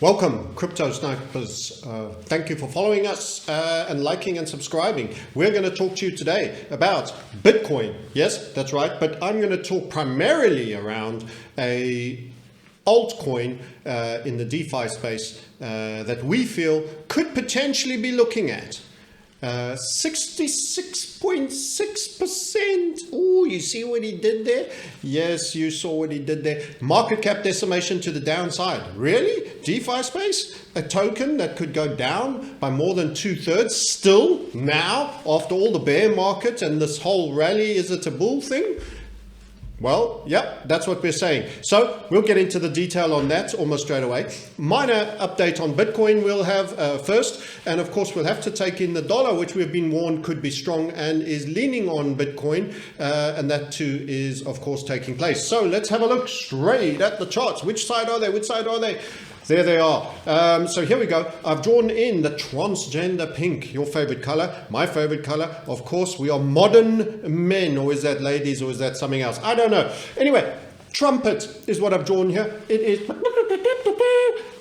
Welcome, Crypto Snipers. Thank you for following us and liking and subscribing. We're going to talk to you today about Bitcoin. Yes, that's right. But I'm going to talk primarily around a altcoin in the DeFi space that we feel could potentially be looking at. 66.6%. Oh, you see what he did there? Yes, you saw what he did there. Market cap decimation to the downside. Really? DeFi space? A token that could go down by more than 2/3 still now after all the bear market and this whole rally? Is it a bull thing? Well, yep, that's what we're saying. So we'll get into the detail on that almost straight away. Minor update on Bitcoin we'll have first. And of course, we'll have to take in the dollar, which we've been warned could be strong and is leaning on Bitcoin. And that too is, of course, taking place. So let's have a look straight at the charts. Which side are they? Which side are they? There they are. So here we go. I've drawn in the transgender pink, your favorite color, my favorite color. Of course, we are modern men, or is that ladies, or is that something else? I don't know. Anyway, trumpet is what I've drawn here. It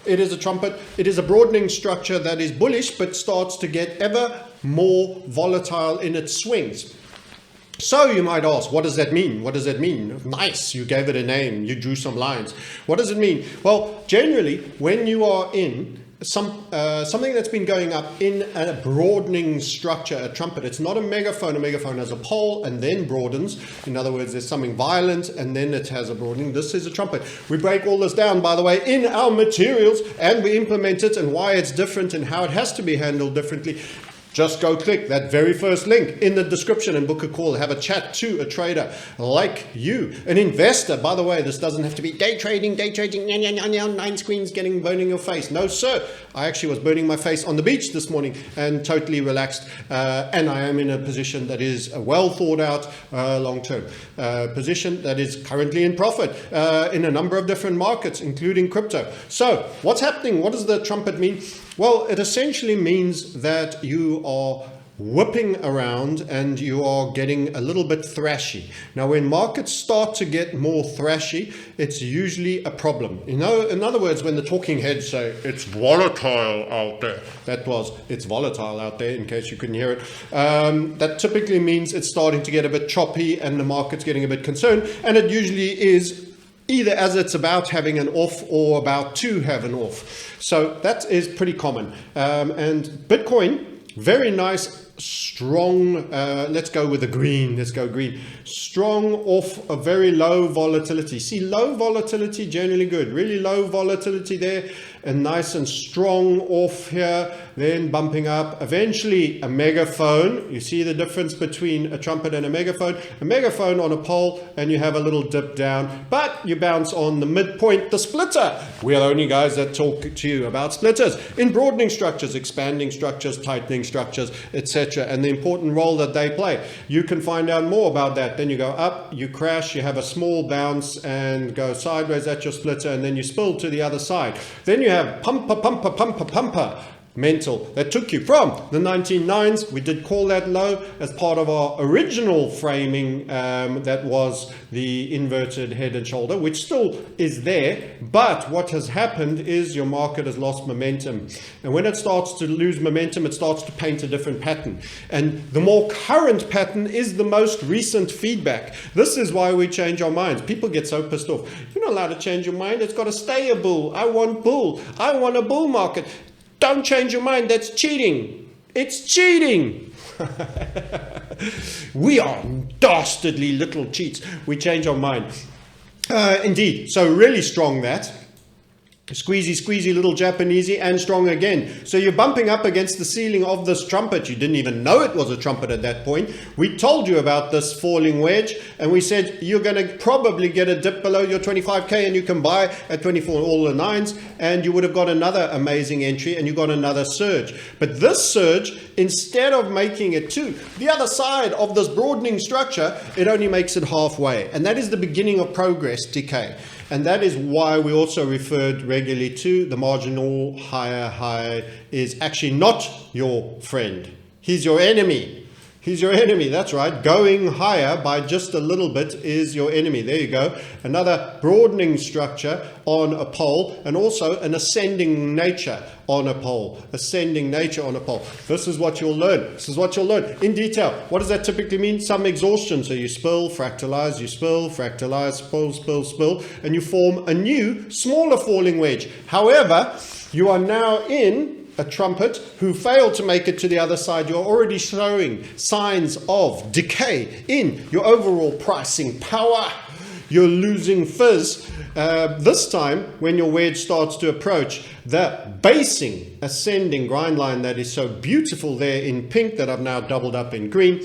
is a trumpet. It is a broadening structure that is bullish, but starts to get ever more volatile in its swings. So you might ask, what does that mean? What does that mean? Nice, you gave it a name, you drew some lines. What does it mean? Well, generally, when you are in something that's been going up in a broadening structure, a trumpet, it's not a megaphone. A megaphone has a pole and then broadens. In other words, there's something violent and then it has a broadening. This is a trumpet. We break all this down, by the way, in our materials, and we implement it and why it's different and how it has to be handled differently. Just go click that very first link in the description and book a call. Have a chat to a trader like you, an investor. By the way, this doesn't have to be day trading, 9 screens burning your face. No, sir. I actually was burning my face on the beach this morning and totally relaxed. And I am in a position that is a well thought out long-term position that is currently in profit in a number of different markets, including crypto. So what's happening? What does the trumpet mean? Well, it essentially means that you are whipping around and you are getting a little bit thrashy. Now, when markets start to get more thrashy, it's usually a problem. You know, in other words, when the talking heads say it's volatile out there, it's volatile out there, in case you couldn't hear it. That typically means it's starting to get a bit choppy and the market's getting a bit concerned. And it usually is either as it's about having an off or about to have an off. So that is pretty common. And Bitcoin, very nice, strong, let's go with the green, let's go green. Strong off a very low volatility. See, low volatility, generally good. Really low volatility there, and nice and strong off here, then bumping up. Eventually a megaphone. You see the difference between a trumpet and a megaphone. A megaphone on a pole, and you have a little dip down, but you bounce on the midpoint, the splitter. We're the only guys that talk to you about splitters in broadening structures, expanding structures, tightening structures, etc., and the important role that they play. You can find out more about that. Then you go up, you crash, you have a small bounce and go sideways at your splitter, and then you spill to the other side. Then you have pumper mental that took you from the 1990s. We did call that low as part of our original framing. That was the inverted head and shoulder, which still is there. But what has happened is your market has lost momentum. And when it starts to lose momentum, it starts to paint a different pattern. And the more current pattern is the most recent feedback. This is why we change our minds. People get so pissed off. You're not allowed to change your mind. It's got to stay a bull. I want bull. I want a bull market. Don't change your mind. That's cheating. It's cheating. We are dastardly little cheats. We change our mind. Indeed. So really strong that. Squeezy, squeezy, little Japanesey, and strong again. So you're bumping up against the ceiling of this trumpet. You didn't even know it was a trumpet at that point. We told you about this falling wedge, and we said you're going to probably get a dip below your 25K, and you can buy at 24 all the nines, and you would have got another amazing entry, and you got another surge. But this surge, instead of making it to the other side of this broadening structure, it only makes it halfway. And that is the beginning of progress decay. And that is why we also referred regularly to the marginal higher high is actually not your friend. He's your enemy. He's your enemy. That's right. Going higher by just a little bit is your enemy. There you go. Another broadening structure on a pole, and also an ascending nature on a pole. Ascending nature on a pole. This is what you'll learn. This is what you'll learn in detail. What does that typically mean? Some exhaustion. So you spill, fractalize, you spill, fractalize, spill, spill, spill, and you form a new, smaller falling wedge. However, you are now in a trumpet who failed to make it to the other side. You're already showing signs of decay in your overall pricing power. You're losing fizz. This time, when your wedge starts to approach the basing ascending grind line that is so beautiful there in pink that I've now doubled up in green,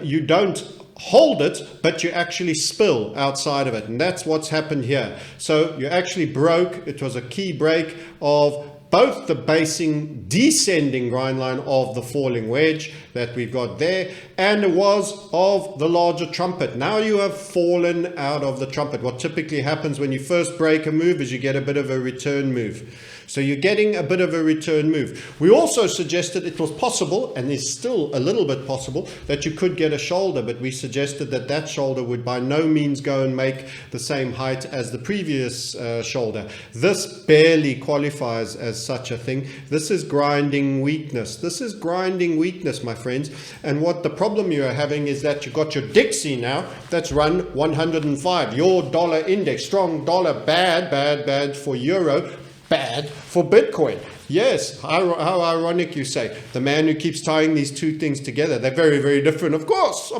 you don't hold it, but you actually spill outside of it. And that's what's happened here. So you actually broke. It was a key break of both the basing descending grind line of the falling wedge that we've got there, and it was of the larger trumpet. Now you have fallen out of the trumpet. What typically happens when you first break a move is you get a bit of a return move. So you're getting a bit of a return move. We also suggested it was possible, and is still a little bit possible, that you could get a shoulder, but we suggested that that shoulder would by no means go and make the same height as the previous shoulder. This barely qualifies as such a thing. This is grinding weakness. This is grinding weakness, my friends. And what the problem you're having is that you've got your Dixie now that's run 105. Your dollar index, strong dollar, bad, bad, bad for euro, bad for Bitcoin. Yes, how ironic, you say. The man who keeps tying these two things together, they're very, very different. Of course.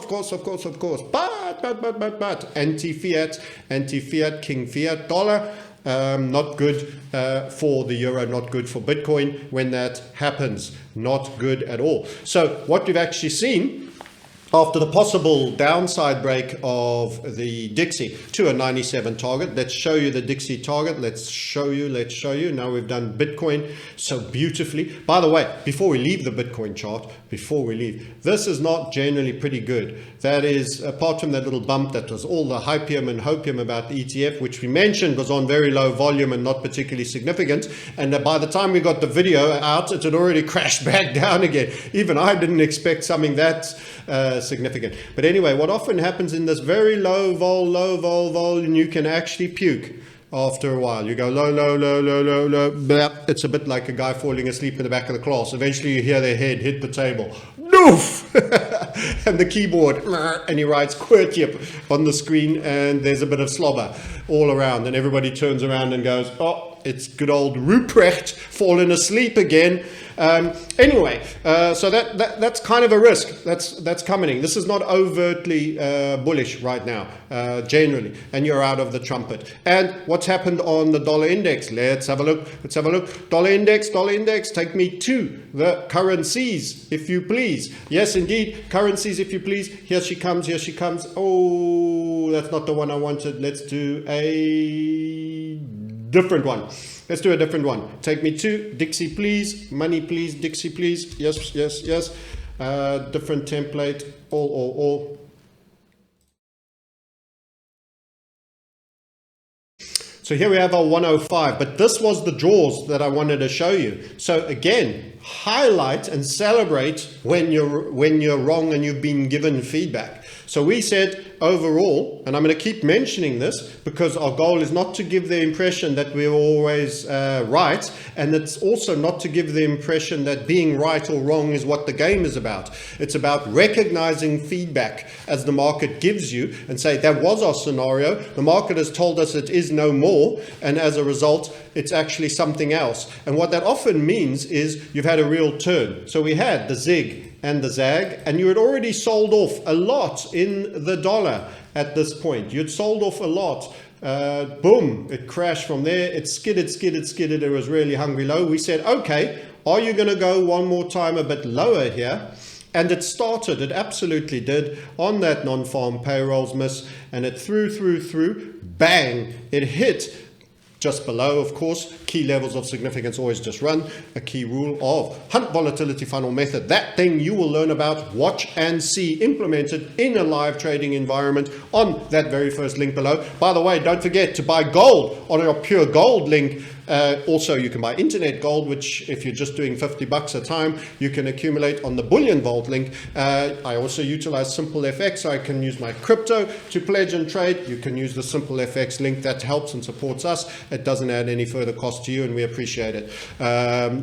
But anti-fiat, king fiat dollar, not good for the euro, not good for Bitcoin when that happens. Not good at all. So what we've actually seen after the possible downside break of the Dixie to a 97 target. Let's show you the Dixie target. Let's show you. Now we've done Bitcoin so beautifully. By the way, before we leave the Bitcoin chart, this is not generally pretty good. That is, apart from that little bump that was all the hypium and hopium about the ETF, which we mentioned was on very low volume and not particularly significant. And by the time we got the video out, it had already crashed back down again. Even I didn't expect something that significant. But anyway, what often happens in this very low vol, and you can actually puke after a while. You go low, blah. It's a bit like a guy falling asleep in the back of the class. Eventually you hear their head hit the table. Doof! And the keyboard, and he writes QWERTY on the screen, and there's a bit of slobber all around, and everybody turns around and goes, oh, it's good old Ruprecht fallen asleep again. Anyway, so that's kind of a risk that's coming. This is not overtly bullish right now, generally, and you're out of the trumpet. And what's happened on the dollar index? Let's have a look. Dollar index, take me to the currencies, if you please. Yes, indeed, currencies, if you please. Here she comes. Oh, that's not the one I wanted. Let's do a different one. Take me to Dixie, please. Money, please. Dixie, please. Yes. Different template. All. So here we have our 105, but this was the draws that I wanted to show you. So again, highlight and celebrate when you're wrong and you've been given feedback. So we said overall, and I'm going to keep mentioning this because our goal is not to give the impression that we're always right, and it's also not to give the impression that being right or wrong is what the game is about. It's about recognizing feedback as the market gives you and say, that was our scenario. The market has told us it is no more, and as a result, it's actually something else. And what that often means is you've had a real turn. So we had the zig and the zag, and you had already sold off a lot in the dollar at this point. You'd sold off a lot. Boom, it crashed from there. It skidded. It was really hungry low. We said, okay, are you going to go one more time a bit lower here? And it started, it absolutely did, on that non-farm payrolls miss, and it threw, bang, it hit just below, of course. Key levels of significance always just run. A key rule of Hunt Volatility Funnel Method. That thing you will learn about, watch and see implemented in a live trading environment on that very first link below. By the way, don't forget to buy gold on our Pure Gold link Also, you can buy internet gold, which if you're just doing $50 a time, you can accumulate on the bullion vault link. I also utilize Simple FX, so I can use my crypto to pledge and trade. You can use the Simple FX link. That helps and supports us. It doesn't add any further cost to you, and we appreciate it.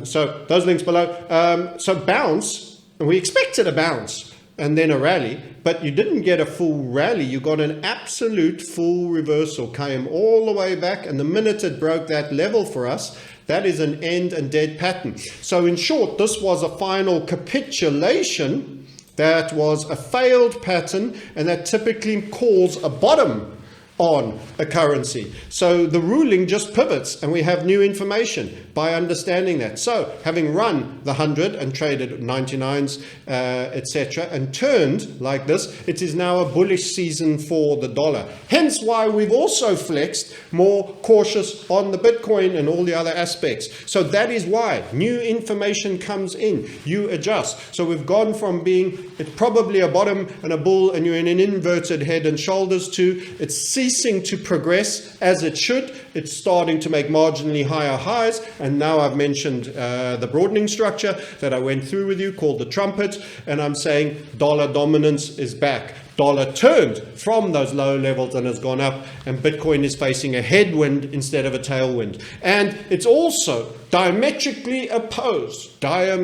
So those links below. So bounce, and we expected a bounce and then a rally, but you didn't get a full rally. You got an absolute full reversal, came all the way back, and the minute it broke that level for us, that is an end and dead pattern. So in short, this was a final capitulation. That was a failed pattern, and that typically calls a bottom on a currency. So the ruling just pivots, and we have new information by understanding that. So having run the 100 and traded 99s, etc., and turned like this, it is now a bullish season for the dollar. Hence why we've also flexed more cautious on the Bitcoin and all the other aspects. So that is why new information comes in, you adjust. So we've gone from being probably a bottom and a bull, and you're in an inverted head and shoulders, to it's ceasing to progress as it should. It's starting to make marginally higher highs, and now I've mentioned the broadening structure that I went through with you called the trumpet, and I'm saying dollar dominance is back. Dollar turned from those low levels and has gone up, and Bitcoin is facing a headwind instead of a tailwind. And it's also diametrically opposed by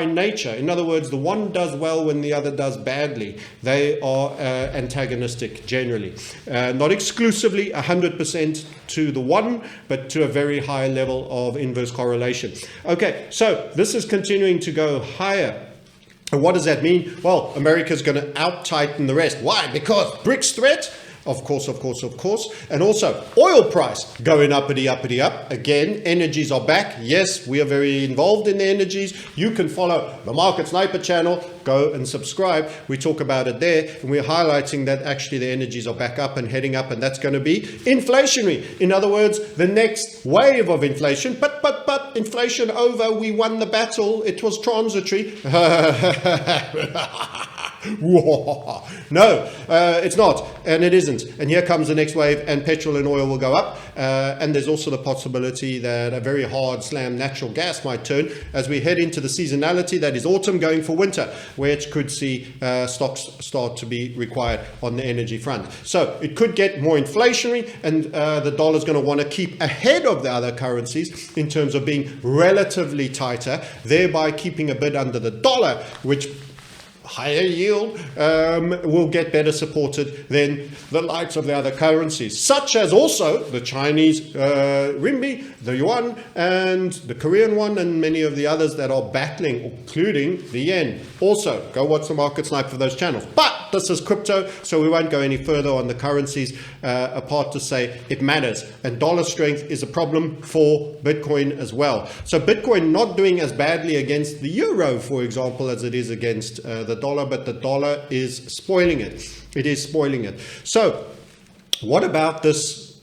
nature. In other words, the one does well when the other does badly. They are antagonistic generally. Not exclusively 100% to the one, but to a very high level of inverse correlation. Okay, so this is continuing to go higher. And what does that mean? Well, America's going to out-tighten the rest. Why? Because BRICS threat? Of course. And also oil price going uppity up. Again, energies are back. Yes, we are very involved in the energies. You can follow the Market Sniper channel. Go and subscribe. We talk about it there, and we're highlighting that actually the energies are back up and heading up, and that's going to be inflationary. In other words, the next wave of inflation. But inflation over. We won the battle. It was transitory. No, it's not, and it isn't. And here comes the next wave, and petrol and oil will go up. And there's also the possibility that a very hard slam natural gas might turn as we head into the seasonality that is autumn going for winter, where it could see stocks start to be required on the energy front. So it could get more inflationary, and the dollar's going to want to keep ahead of the other currencies in terms of being relatively tighter, thereby keeping a bit under the dollar, which higher yield will get better supported than the likes of the other currencies, such as also the Chinese renminbi, the yuan, and the Korean won, and many of the others that are battling, including the yen. Also, go watch the Market Snipe for those channels. But this is crypto, so we won't go any further on the currencies, apart to say it matters. And dollar strength is a problem for Bitcoin as well. So Bitcoin not doing as badly against the euro, for example, as it is against the dollar, but the dollar is spoiling it. It is spoiling it. So what about this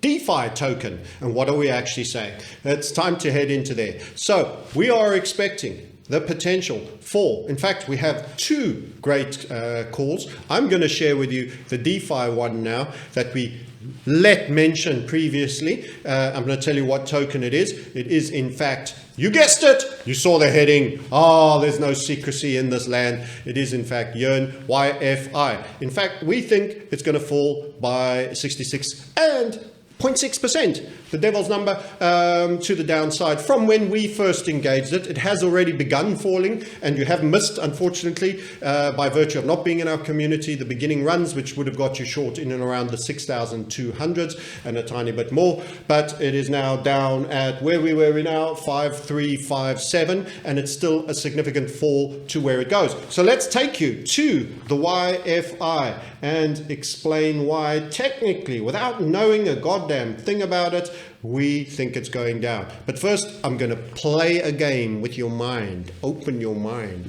DeFi token, and what are we actually saying? It's time to head into there. So we are expecting the potential for, in fact, we have two great calls. I'm going to share with you the DeFi one now that we mentioned previously. I'm going to tell you what token it is. It is, in fact, you guessed it, you saw the heading. Oh, there's no secrecy in this land. It is, in fact, Yearn, YFI. In fact, we think it's going to fall by 66.6%. The devil's number to the downside from when we first engaged it. It has already begun falling, and you have missed, unfortunately, by virtue of not being in our community, the beginning runs, which would have got you short in and around the 6,200s and a tiny bit more. But it is now down at where we were now, 5,357, and it's still a significant fall to where it goes. So let's take you to the YFI and explain why, technically, without knowing a goddamn thing about it, we think it's going down. But first, I'm going to play a game with your mind. Open your mind.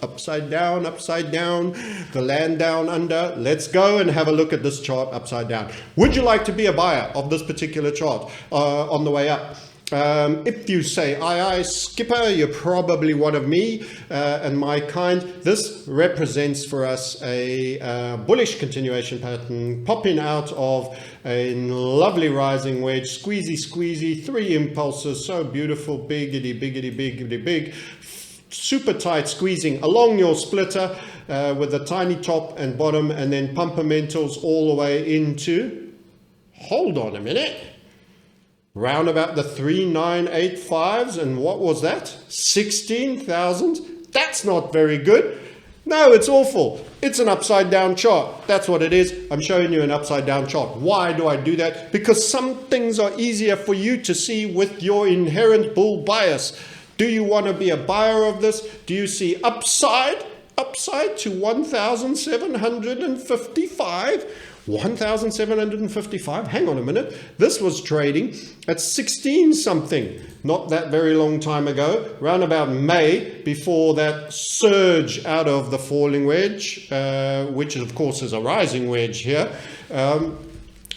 Upside down, the land down under. Let's go and have a look at this chart upside down. Would you like to be a buyer of this particular chart on the way up? If you say, aye, aye, skipper, you're probably one of me and my kind. This represents for us a bullish continuation pattern popping out of a lovely rising wedge, squeezy, squeezy, 3 impulses, so beautiful, biggity, biggity, biggity, big, super tight squeezing along your splitter with a tiny top and bottom, and then pumpermentals all the way into, hold on a minute, round about the 3985s, and what was that? 16,000? That's not very good. No, it's awful. It's an upside down chart. That's what it is. I'm showing you an upside down chart. Why do I do that? Because some things are easier for you to see with your inherent bull bias. Do you want to be a buyer of this? Do you see upside to 1,755? 1,755, hang on a minute, this was trading at 16 something not that very long time ago, around about May, before that surge out of the falling wedge, which of course is a rising wedge here.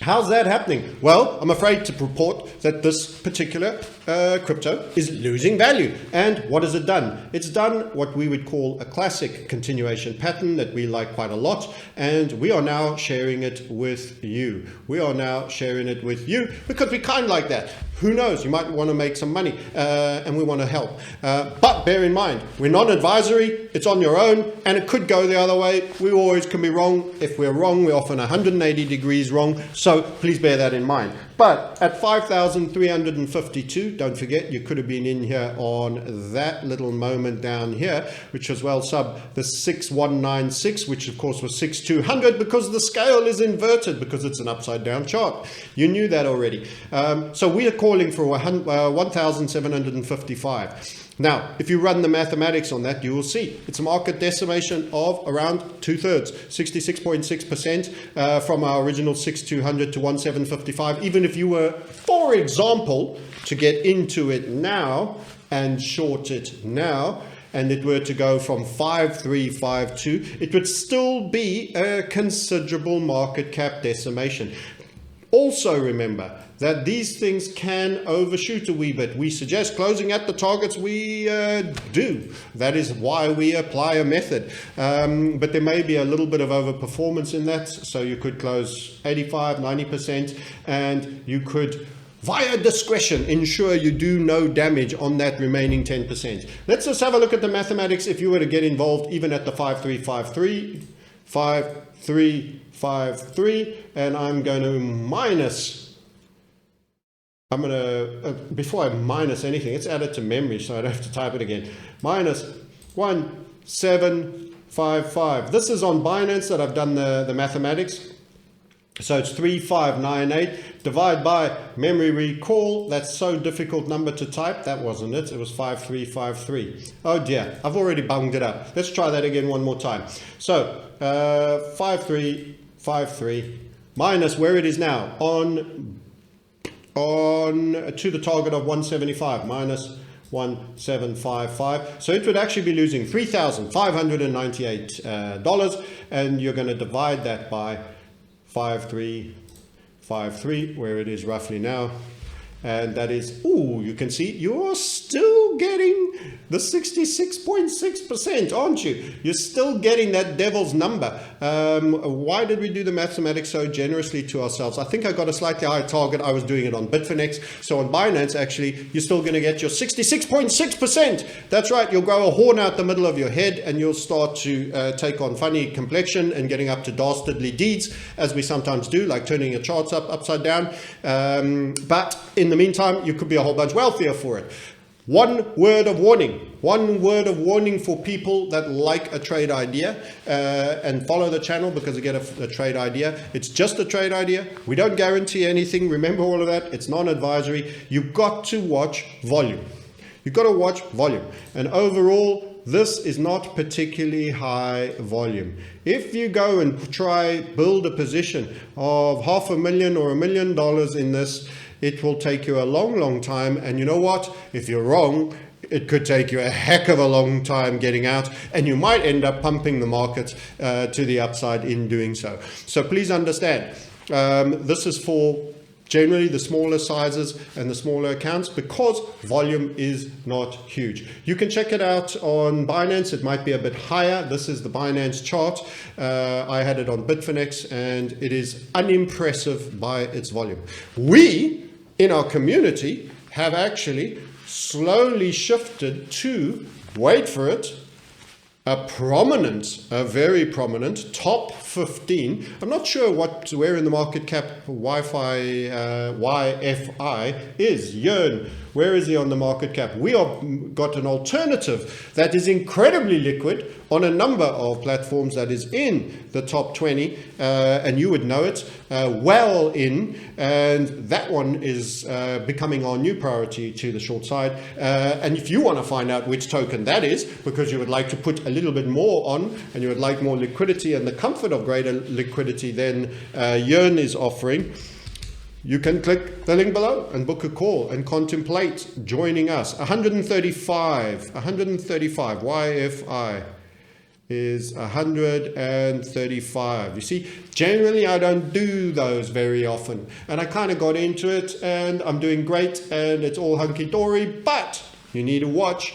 How's that happening? Well, I'm afraid to report that this particular crypto is losing value. And what has it done? It's done what we would call a classic continuation pattern that we like quite a lot. And we are now sharing it with you. We are now sharing it with you because we kind of like that. Who knows? You might want to make some money and we want to help. But bear in mind, we're non-advisory. It's on your own and it could go the other way. We always can be wrong. If we're wrong, we're often 180 degrees wrong. So please bear that in mind. But at 5,352, don't forget, you could have been in here on that little moment down here, which was well sub the 6196, which of course was 6200 because the scale is inverted because it's an upside down chart. You knew that already. So we are calling for 1,755. Now, if you run the mathematics on that, you will see it's a market decimation of around 2/3, 66.6% from our original 6,200 to 1,755. Even if you were, for example, to get into it now and short it now, and it were to go from 5,352, it would still be a considerable market cap decimation. Also remember that these things can overshoot a wee bit. We suggest closing at the targets we do. That is why we apply a method. But there may be a little bit of overperformance in that. So you could close 85, 90%, and you could, via discretion, ensure you do no damage on that remaining 10%. Let's just have a look at the mathematics if you were to get involved even at the 5,353, 5,353, and I'm going to minus. I'm going to, before I minus anything, let's add it to memory so I don't have to type it again. Minus 1,755. This is on Binance that I've done the mathematics. So it's 3,598. Divide by memory recall. That's so difficult number to type. That wasn't it. It was 5,353. Oh dear, I've already bunged it up. Let's try that again one more time. So 5,353 minus where it is now on to the target of 175 minus 1,755. So it would actually be losing $3,598, and you're going to divide that by 5,353, where it is roughly now. And that is, ooh, you can see you're still getting the 66.6%, aren't you? You're still getting that devil's number. Why did we do the mathematics so generously to ourselves? I think I got a slightly higher target. I was doing it on Bitfinex. So on Binance, actually, you're still going to get your 66.6%. That's right. You'll grow a horn out the middle of your head and you'll start to take on funny complexion and getting up to dastardly deeds, as we sometimes do, like turning your charts upside down. But in the meantime, you could be a whole bunch wealthier for it. One word of warning for people that like a trade idea and follow the channel because they get a trade idea. It's just a trade idea. We don't guarantee anything. Remember all of that. It's non-advisory. You've got to watch volume. You've got to watch volume. And overall, this is not particularly high volume. If you go and try build a position of $500,000 or $1 million in this, it will take you a long time. And you know what? If you're wrong, it could take you a heck of a long time getting out, and you might end up pumping the market to the upside in doing so. So please understand, this is for Generally the smaller sizes and the smaller accounts, because volume is not huge. You can check it out on Binance. It might be a bit higher. This is the Binance chart. I had it on Bitfinex, and it is unimpressive by its volume. We in our community have actually slowly shifted to, wait for it, a very prominent top 15. I'm not sure where in the market cap YFI is. Yearn, where is he on the market cap? We have got an alternative that is incredibly liquid on a number of platforms, that is in the top 20, and you would know it well in, and that one is becoming our new priority to the short side. And if you want to find out which token that is, because you would like to put a little bit more on and you would like more liquidity and the comfort of greater liquidity than Yearn is offering, you can click the link below and book a call and contemplate joining us. 135 YFI is 135. You see, generally I don't do those very often, and I kind of got into it and I'm doing great and it's all hunky-dory, but you need to watch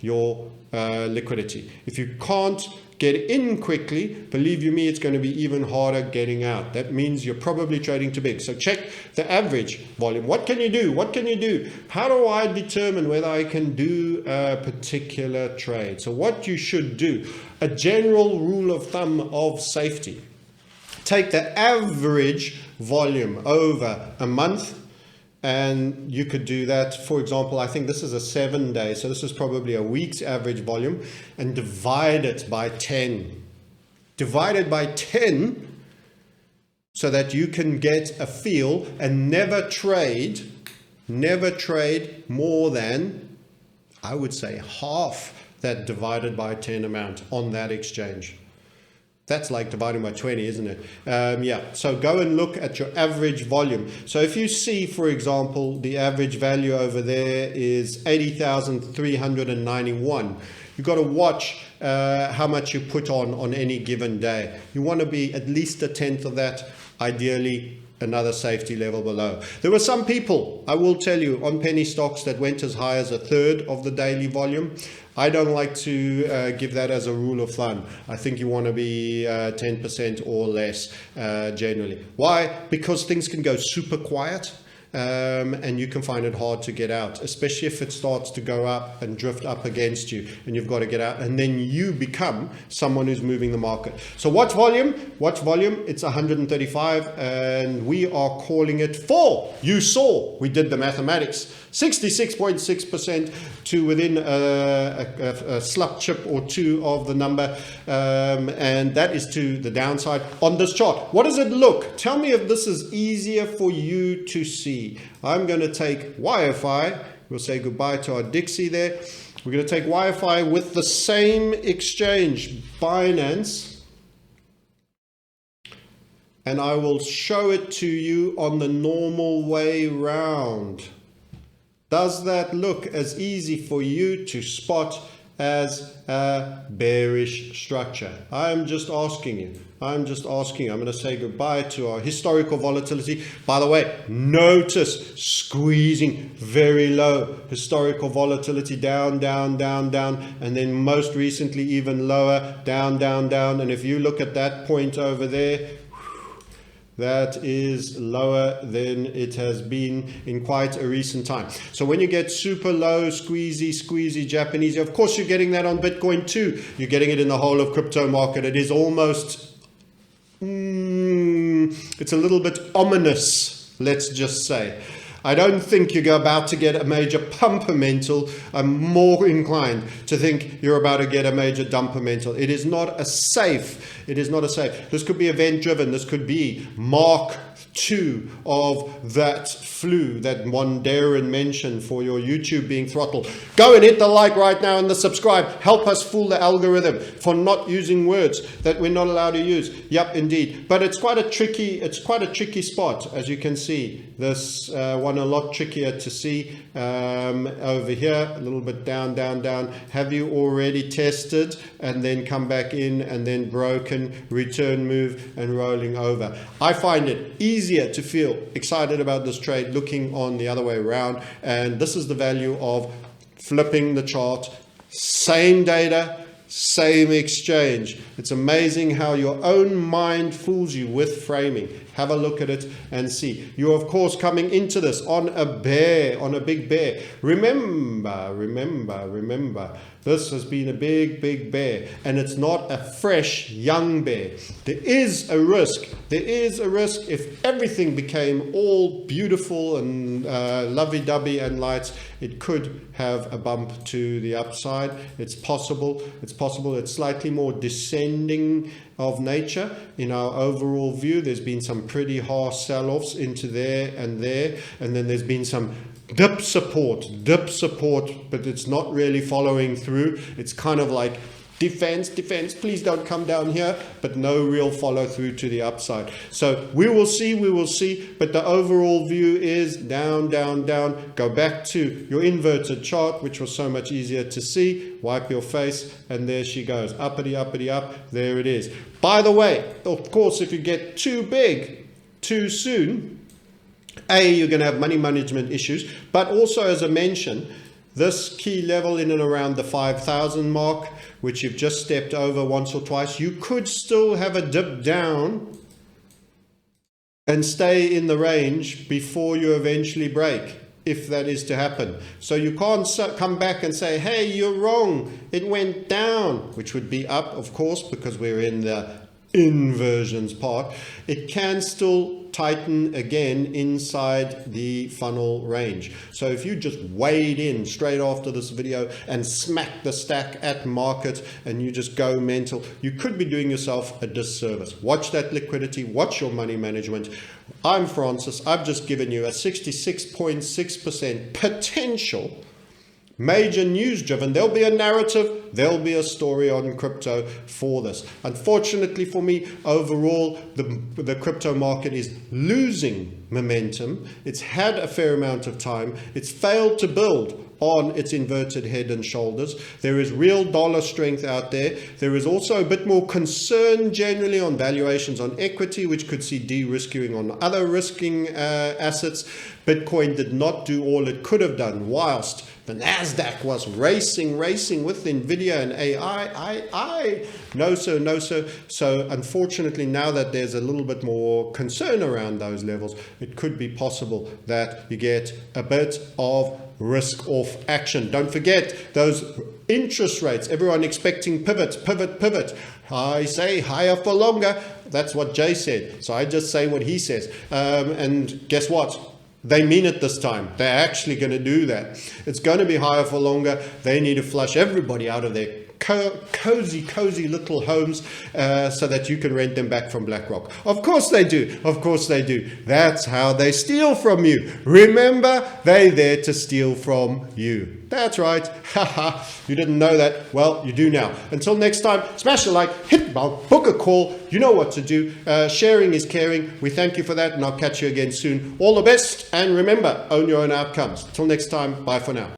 your liquidity. If you can't get in quickly, believe you me, it's going to be even harder getting out. That means you're probably trading too big. So check the average volume. What can you do? What can you do? How do I determine whether I can do a particular trade? So what you should do, a general rule of thumb of safety, take the average volume over a month. And you could do that, for example, I think this is a 7-day, so this is probably a week's average volume, and divide it by 10. Divide it by 10 so that you can get a feel, and never trade more than, I would say, half that divided by 10 amount on that exchange. That's like dividing by 20, isn't it? Yeah, so go and look at your average volume. So if you see, for example, the average value over there is 80,391. You've got to watch how much you put on any given day. You want to be at least a tenth of that, ideally another safety level below. There were some people, I will tell you, on penny stocks that went as high as a third of the daily volume. I don't like to give that as a rule of thumb. I think you want to be 10% or less generally. Why? Because things can go super quiet. And you can find it hard to get out, especially if it starts to go up and drift up against you, and you've got to get out, and then you become someone who's moving the market. So watch volume, it's 135, and we are calling it for, you saw, we did the mathematics, 66.6% to within a slap chip or two of the number, and that is to the downside on this chart. What does it look? Tell me if this is easier for you to see. I'm going to take YFI. We'll say goodbye to our Dixie there. We're going to take YFI with the same exchange, Binance, and I will show it to you on the normal way round. Does that look as easy for you to spot as a bearish structure? I'm just asking you. I'm going to say goodbye to our historical volatility. By the way, notice squeezing very low historical volatility, down, down, down, down, and then most recently even lower, down, down, down. And if you look at that point over there, that is lower than it has been in quite a recent time. So when you get super low, squeezy Japanese, of course you're getting that on Bitcoin too. You're getting it in the whole of crypto market. It is almost, it's a little bit ominous, let's just say. I don't think you're about to get a major pumper mental. I'm more inclined to think you're about to get a major dumper mental. It is not a safe. This could be event driven. This could be Mark II of that flu that one Darren mentioned for your YouTube being throttled. Go and hit the like right now and the subscribe. Help us fool the algorithm for not using words that we're not allowed to use. Yep, indeed. But it's quite a tricky spot, as you can see. This one a lot trickier to see over here, a little bit down, down, down. Have you already tested and then come back in and then broken, return move and rolling over? I find it easy easier to feel excited about this trade looking on the other way around. And this is the value of flipping the chart, same data, same exchange. It's amazing how your own mind fools you with framing. Have a look at it and see. You're of course coming into this on a bear, on a big bear. Remember, this has been a big bear, and it's not a fresh young bear. There is a risk. There is a risk if everything became all beautiful and lovey-dovey and lights, it could have a bump to the upside. It's possible. It's possible. It's slightly more descending of nature in our overall view. There's been some pretty harsh sell-offs into there, and then there's been some dip support, but it's not really following through. It's kind of like defense, please don't come down here, but no real follow through to the upside. So we will see, but the overall view is down. Go back to your inverted chart, which was so much easier to see. Wipe your face, and there she goes, uppity up. There it is. By the way, of course, if you get too big too soon, you're going to have money management issues, but also, as I mentioned, this key level in and around the 5,000 mark, which you've just stepped over once or twice, you could still have a dip down and stay in the range before you eventually break, if that is to happen. So you can't come back and say, hey, you're wrong, it went down, which would be up, of course, because we're in the inversions part. It can still tighten again inside the funnel range. So if you just wade in straight after this video and smack the stack at market and you just go mental, you could be doing yourself a disservice. Watch that liquidity, watch your money management. I'm Francis. I've just given you a 66.6% potential major news driven. There'll be a narrative, there'll be a story on crypto for this. Unfortunately for me, overall, the crypto market is losing momentum. It's had a fair amount of time. It's failed to build on its inverted head and shoulders. There is real dollar strength out there. There is also a bit more concern generally on valuations on equity, which could see de-risking on other risking assets. Bitcoin did not do all it could have done, whilst the NASDAQ was racing with NVIDIA and AI. No, sir. So unfortunately, now that there's a little bit more concern around those levels, it could be possible that you get a bit of risk off action. Don't forget those interest rates. Everyone expecting pivot. I say higher for longer. That's what Jay said. So I just say what he says. And guess what? They mean it this time. They're actually going to do that. It's going to be higher for longer. They need to flush everybody out of their cozy little homes so that you can rent them back from BlackRock. Of course they do. That's how they steal from you. Remember, they're there to steal from you. That's right. Haha. You didn't know that. Well, you do now. Until next time, smash a like, hit bulb, book a call. You know what to do. Sharing is caring. We thank you for that, and I'll catch you again soon. All the best, and remember, own your own outcomes. Till next time, bye for now.